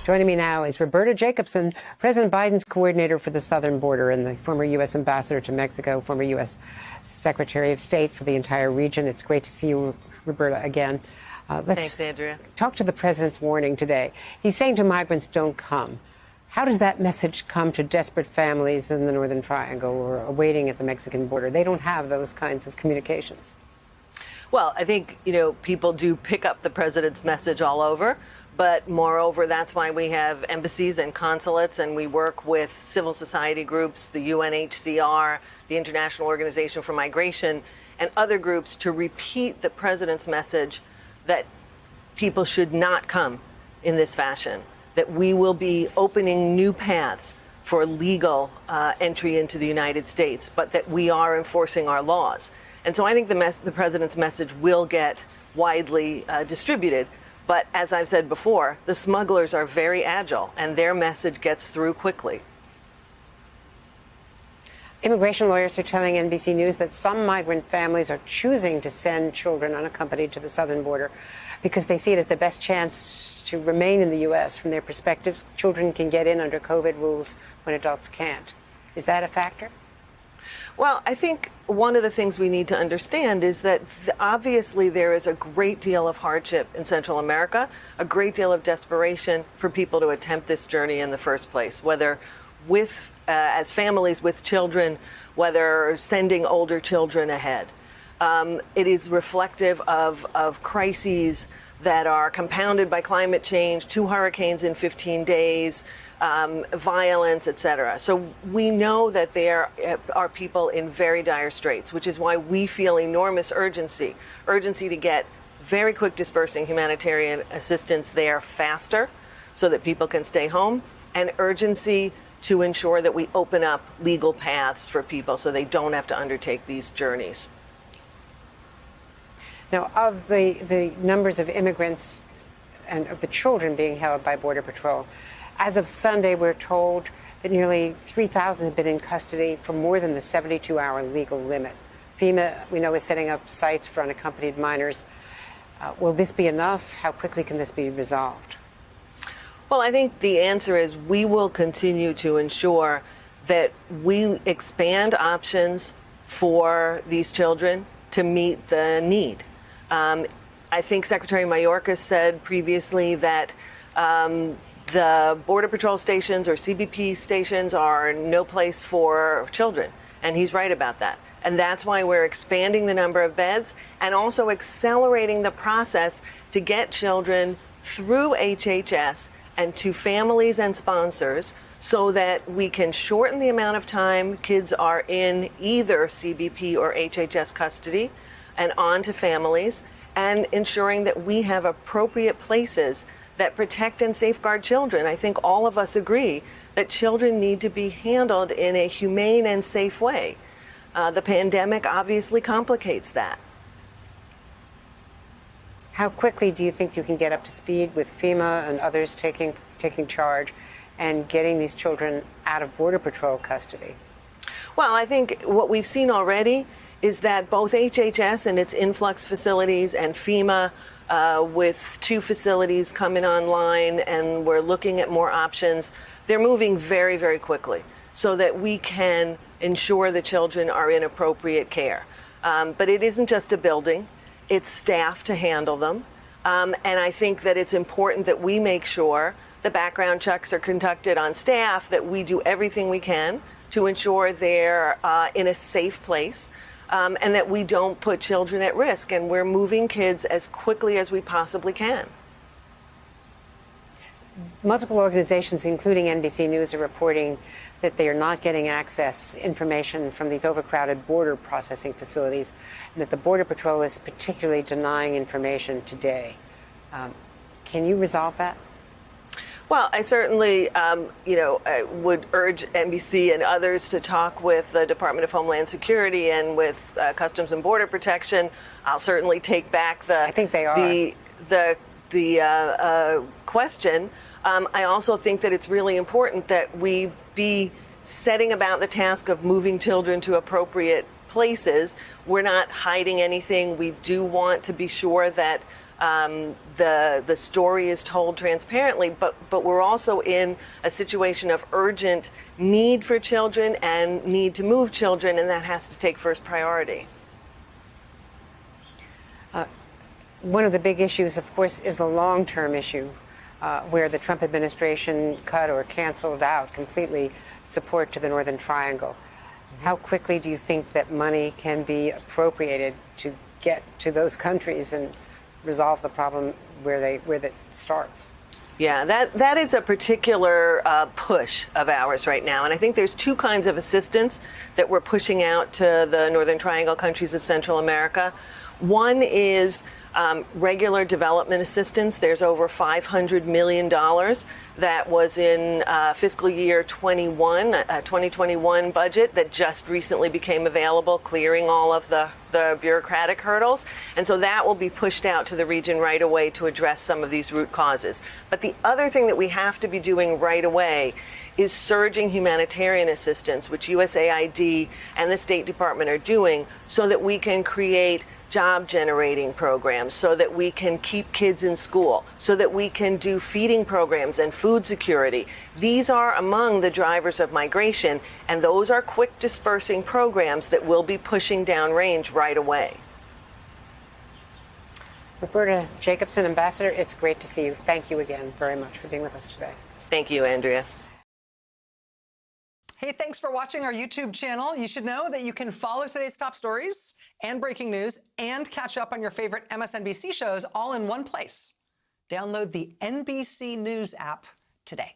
Joining me now is Roberta Jacobson, President Biden's coordinator for the southern border and the former U.S. ambassador to Mexico, former U.S. Secretary of State for the entire region. It's great to see you, Roberta, again. Thanks, Andrea. Talk to the president's warning today. He's saying to migrants, don't come. How does that message come to desperate families in the Northern Triangle or awaiting at the Mexican border? They don't have those kinds of communications. Well, I think, people do pick up the president's message all over. But moreover, that's why we have embassies and consulates, and we work with civil society groups, the UNHCR, the International Organization for Migration, and other groups to repeat the president's message that people should not come in this fashion, that we will be opening new paths for legal entry into the United States, but that we are enforcing our laws. And so I think the president's message will get widely distributed. But as I've said before, the smugglers are very agile, and their message gets through quickly. Immigration lawyers are telling NBC News that some migrant families are choosing to send children unaccompanied to the southern border because they see it as the best chance to remain in the U.S. From their perspectives, children can get in under COVID rules when adults can't. Is that a factor? Well, I think one of the things we need to understand is that obviously there is a great deal of hardship in Central America, a great deal of desperation for people to attempt this journey in the first place, whether with as families with children, whether sending older children ahead. It is reflective of crises that are compounded by climate change, 2 hurricanes in 15 days, violence, etc. So we know that there are people in very dire straits, which is why we feel enormous urgency to get very quick dispersing humanitarian assistance there faster so that people can stay home, and urgency to ensure that we open up legal paths for people so they don't have to undertake these journeys. Now, of the numbers of immigrants and of the children being held by Border Patrol, as of Sunday, we're told that nearly 3,000 have been in custody for more than the 72-hour legal limit. FEMA, we know, is setting up sites for unaccompanied minors. Will this be enough? How quickly can this be resolved? Well, I think the answer is we will continue to ensure that we expand options for these children to meet the need. I think Secretary Mayorkas said previously that the Border Patrol stations or CBP stations are no place for children, and he's right about that. And that's why we're expanding the number of beds and also accelerating the process to get children through HHS and to families and sponsors so that we can shorten the amount of time kids are in either CBP or HHS custody and on to families, and ensuring that we have appropriate places that protect and safeguard children. I think all of us agree that children need to be handled in a humane and safe way. The pandemic obviously complicates that. How quickly do you think you can get up to speed with FEMA and others taking charge and getting these children out of Border Patrol custody? Well, I think what we've seen already is that both HHS and its influx facilities and FEMA with 2 facilities coming online, and we're looking at more options. They're moving very, very quickly so that we can ensure the children are in appropriate care. But it isn't just a building, it's staff to handle them. And I think that it's important that we make sure the background checks are conducted on staff, that we do everything we can to ensure they're in a safe place. And that we don't put children at risk, and we're moving kids as quickly as we possibly can. Multiple organizations, including NBC News, are reporting that they are not getting information from these overcrowded border processing facilities, and that the Border Patrol is particularly denying information today. Can you resolve that? Well, I certainly, I would urge NBC and others to talk with the Department of Homeland Security and with Customs and Border Protection. I'll certainly take back I think they are. the question. I also think that it's really important that we be setting about the task of moving children to appropriate places. We're not hiding anything. We do want to be sure that The story is told transparently, but we're also in a situation of urgent need for children and need to move children, and that has to take first priority. One of the big issues, of course, is the long-term issue, where the Trump administration cut or canceled out completely support to the Northern Triangle. How quickly do you think that money can be appropriated to get to those countries and resolve the problem where it starts? Yeah, that is a particular push of ours right now. And I think there's two kinds of assistance that we're pushing out to the Northern Triangle countries of Central America. One is regular development assistance. There's over $500 million that was in fiscal year 2021 budget that just recently became available, clearing all of the bureaucratic hurdles. And so that will be pushed out to the region right away to address some of these root causes. But the other thing that we have to be doing right away is surging humanitarian assistance, which USAID and the State Department are doing, so that we can create job generating programs, so that we can keep kids in school, so that we can do feeding programs and food security. These are among the drivers of migration, and those are quick dispersing programs that will be pushing downrange right away. Roberta Jacobson, Ambassador, it's great to see you. Thank you again very much for being with us today. Thank you, Andrea. Hey, thanks for watching our YouTube channel. You should know that you can follow today's top stories and breaking news and catch up on your favorite MSNBC shows all in one place. Download the NBC News app today.